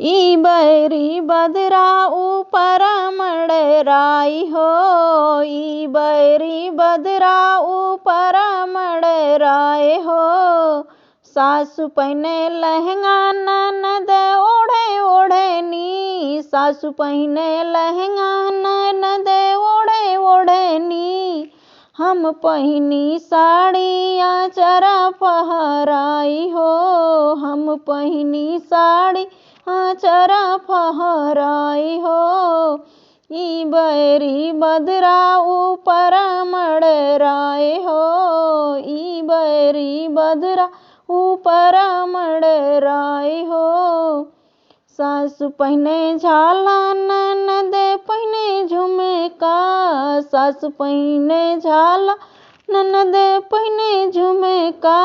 ई बैरी बदरा ऊपर मंडराई हो, ई बैरी बदरा ऊपर मंडराए हो। सासु पहने लहंगा ननद ओढ़े ओढ़नी, सासु पहने लहंगा ननद ओढ़े ओढ़नी। हम पहनी साड़ी आचरा फहराई हो, हम पहनी साड़ी आचरा फहराई हो। ई बैरी बदरा ऊपर मंडराए हो, ई बैरी बदरा ऊपर मंडराए हो। सासु पहने झाला ननद पहने झुमका, सासु पहने झाला ननद पहने झुमका।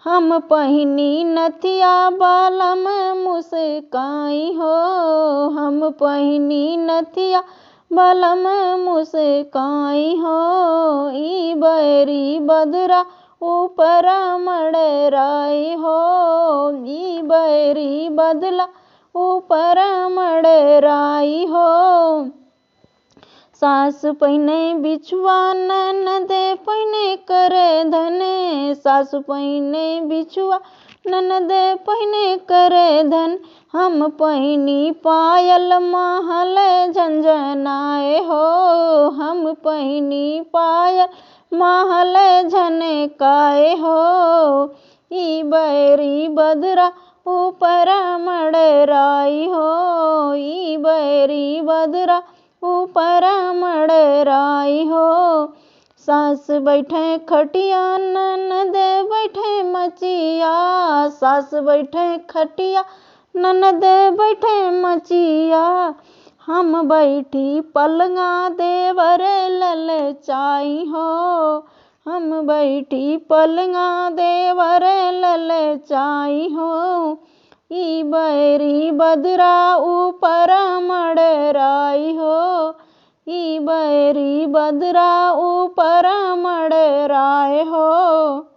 हम पहनी नथिया बालम मुस्काई हो, हम पहनी नथिया बालम मुस्काई हो। ई बैरी बदरा ऊपर मंडराई हो, ई बैरी बदला ऊपर मंडराई हो। सास पहने बिछुआ ननद पहने करधन, सास पहने बिछुआ ननद पहने करधन। हम पहनी पायल महल झंझनाए हो, हम पहनी पायल महल झनकाए हो। ई बैरी बदरा ऊपर मंडराई हो, ई बैरी बदरा ऊपर मंडराई हो। सास बैठे खटिया ननद बैठे मचिया, सास बैठे खटिया ननद बैठे मचिया। हम बैठी पलंगा देवर ललचाई हो, हम बैठी पलंगा देवर ललचाई हो। ई बैरी बदरा ऊपर मंडराई हो, ई बैरी बदरा ऊपर मंडराए हो।